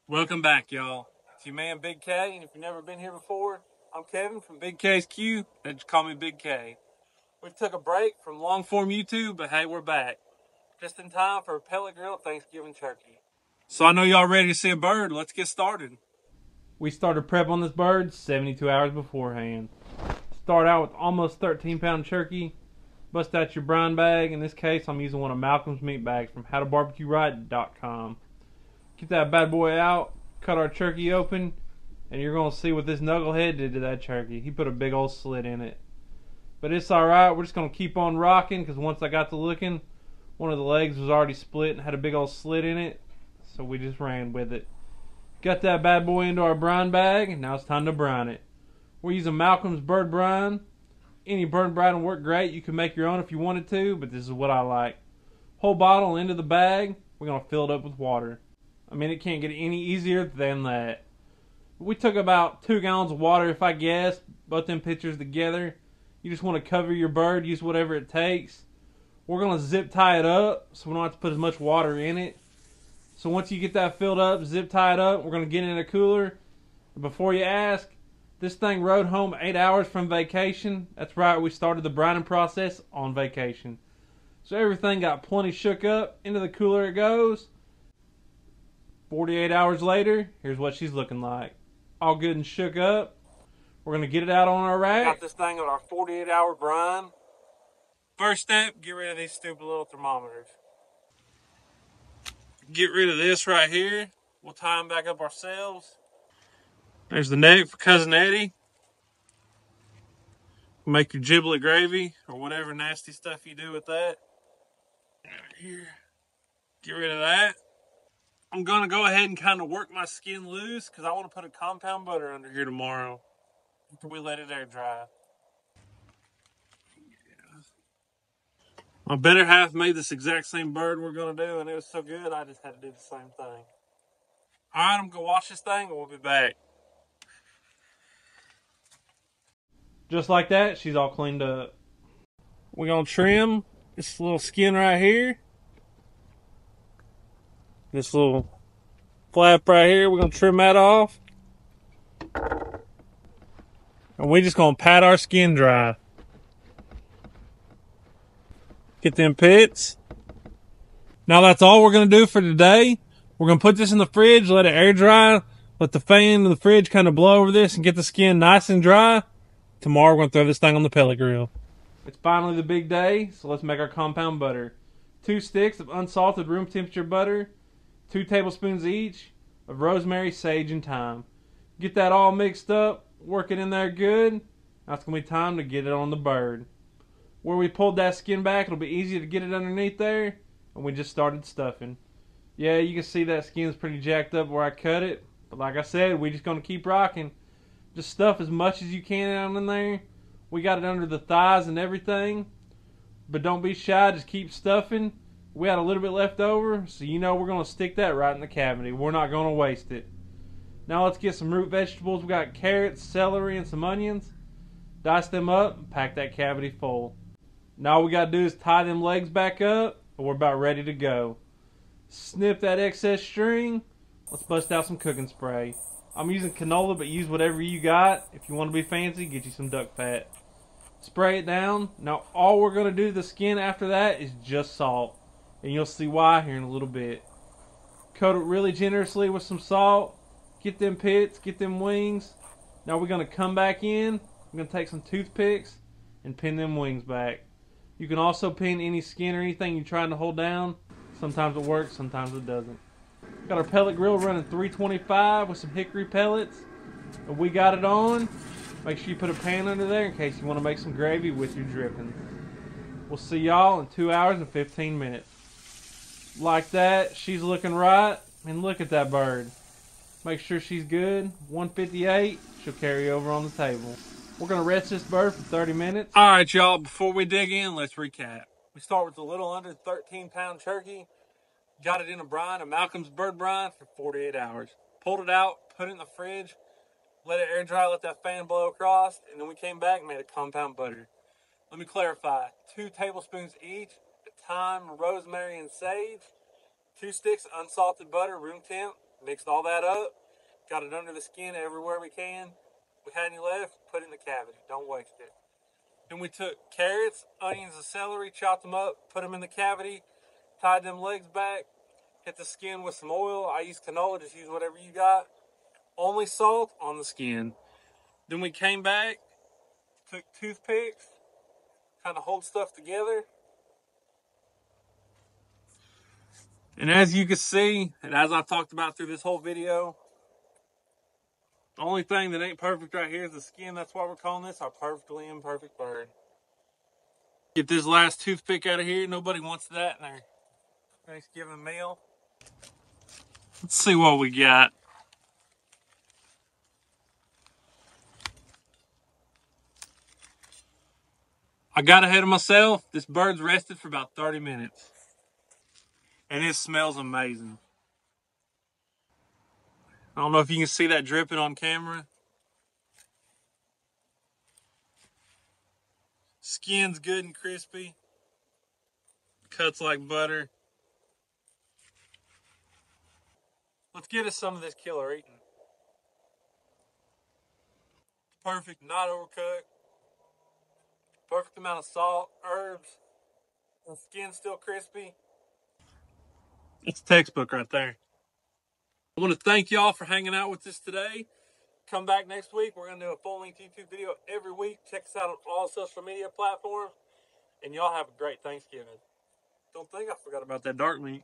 Welcome back, y'all. It's your man Big K, and if you've never been here before, I'm Kevin from Big K's Q. They just call me Big K. We took a break from long form YouTube, but hey, we're back. Just in time for a pellet grill Thanksgiving turkey. So I know y'all ready to see a bird. Let's get started. We started prep on this bird 72 hours beforehand. Start out with almost 13-pound turkey. Bust out your brine bag. In this case, I'm using one of Malcom's meat bags from howtobarbecueright.com. Get that bad boy out, cut our turkey open, and you're going to see what this knucklehead did to that turkey. He put a big old slit in it. But it's alright, we're just going to keep on rocking, because once I got to looking, one of the legs was already split and had a big old slit in it, so we just ran with it. Got that bad boy into our brine bag, and now it's time to brine it. We're using Malcom's bird brine. Any bird brine will work great. You can make your own if you wanted to, but this is what I like. Whole bottle into the bag, we're going to fill it up with water. I mean, it can't get any easier than that. We took about 2 gallons of water, if I guess, both them pitchers together. You just want to cover your bird, use whatever it takes. We're going to zip tie it up so we don't have to put as much water in it. So once you get that filled up, zip tie it up, we're going to get it in a cooler. And before you ask, this thing rode home 8 hours from vacation. That's right, we started the brining process on vacation. So everything got plenty shook up. Into the cooler it goes. 48 hours later, here's what she's looking like. All good and shook up. We're going to get it out on our rack. Got this thing on our 48-hour brine. First step, get rid of these stupid little thermometers. Get rid of this right here. We'll tie them back up ourselves. There's the neck for Cousin Eddie. Make your giblet gravy or whatever nasty stuff you do with that. Right here. Get rid of that. I'm going to go ahead and kind of work my skin loose because I want to put a compound butter under here tomorrow after we let it air dry. My better half made this exact same bird we're going to do, and it was so good I just had to do the same thing. Alright, I'm going to wash this thing and we'll be back. Just like that, she's all cleaned up. We're going to trim this little skin right here. This little flap right here, we're going to trim that off. And we're just going to pat our skin dry. Get them pits. Now that's all we're going to do for today. We're going to put this in the fridge, let it air dry, let the fan of the fridge kind of blow over this and get the skin nice and dry. Tomorrow we're going to throw this thing on the pellet grill. It's finally the big day, so let's make our compound butter. 2 sticks of unsalted room temperature butter, 2 tablespoons each of rosemary, sage, and thyme. Get that all mixed up, work it in there good. Now it's going to be time to get it on the bird. Where we pulled that skin back, it'll be easy to get it underneath there, and we just started stuffing. Yeah, you can see that skin's pretty jacked up where I cut it, but like I said, we're just going to keep rocking. Just stuff as much as you can down in there. We got it under the thighs and everything, but don't be shy, just keep stuffing. We had a little bit left over, so you know we're going to stick that right in the cavity. We're not going to waste it. Now let's get some root vegetables. We got carrots, celery, and some onions. Dice them up and pack that cavity full. Now all we got to do is tie them legs back up, and we're about ready to go. Snip that excess string. Let's bust out some cooking spray. I'm using canola, but use whatever you got. If you want to be fancy, get you some duck fat. Spray it down. Now all we're going to do to the skin after that is just salt. And you'll see why here in a little bit. Coat it really generously with some salt. Get them pits, get them wings. Now we're going to come back in. I'm going to take some toothpicks and pin them wings back. You can also pin any skin or anything you're trying to hold down. Sometimes it works, sometimes it doesn't. Got our pellet grill running 325 with some hickory pellets. And we got it on. Make sure you put a pan under there in case you want to make some gravy with your dripping. We'll see y'all in 2 hours and 15 minutes. Like that, she's looking right. And look at that bird. Make sure she's good. 158, she'll carry over on the table. We're going to rest this bird for 30 minutes. Alright y'all, before we dig in, let's recap. We start with a little under 13-pound turkey. Got it in a brine, a Malcom's bird brine, for 48 hours. Pulled it out, put it in the fridge, let it air dry, let that fan blow across, and then we came back and made a compound butter. Let me clarify. 2 tablespoons each of thyme, rosemary, and sage. 2 sticks of unsalted butter, room temp, Mixed all that up, got it under the skin everywhere we can. If we had any left, put it in the cavity. Don't waste it. Then we took carrots, onions, and celery, chopped them up, put them in the cavity, tied them legs back, hit the skin with some oil. I use canola, just use whatever you got. Only salt on the skin. Then we came back, took toothpicks, kind of hold stuff together. And as you can see, and as I've talked about through this whole video, the only thing that ain't perfect right here is the skin. That's why we're calling this our perfectly imperfect bird. Get this last toothpick out of here. Nobody wants that in their Thanksgiving meal. Let's see what we got. I got ahead of myself. This bird's rested for about 30 minutes. And it smells amazing. I don't know if you can see that dripping on camera. Skin's good and crispy. Cuts like butter. Let's get us some of this killer eating. Perfect, not overcooked. Perfect amount of salt, herbs. The skin's still crispy. It's textbook right there. I want to thank y'all for hanging out with us today. Come back next week. We're going to do a full-length YouTube video every week. Check us out on all social media platforms. And y'all have a great Thanksgiving. Don't think I forgot about that dark meat.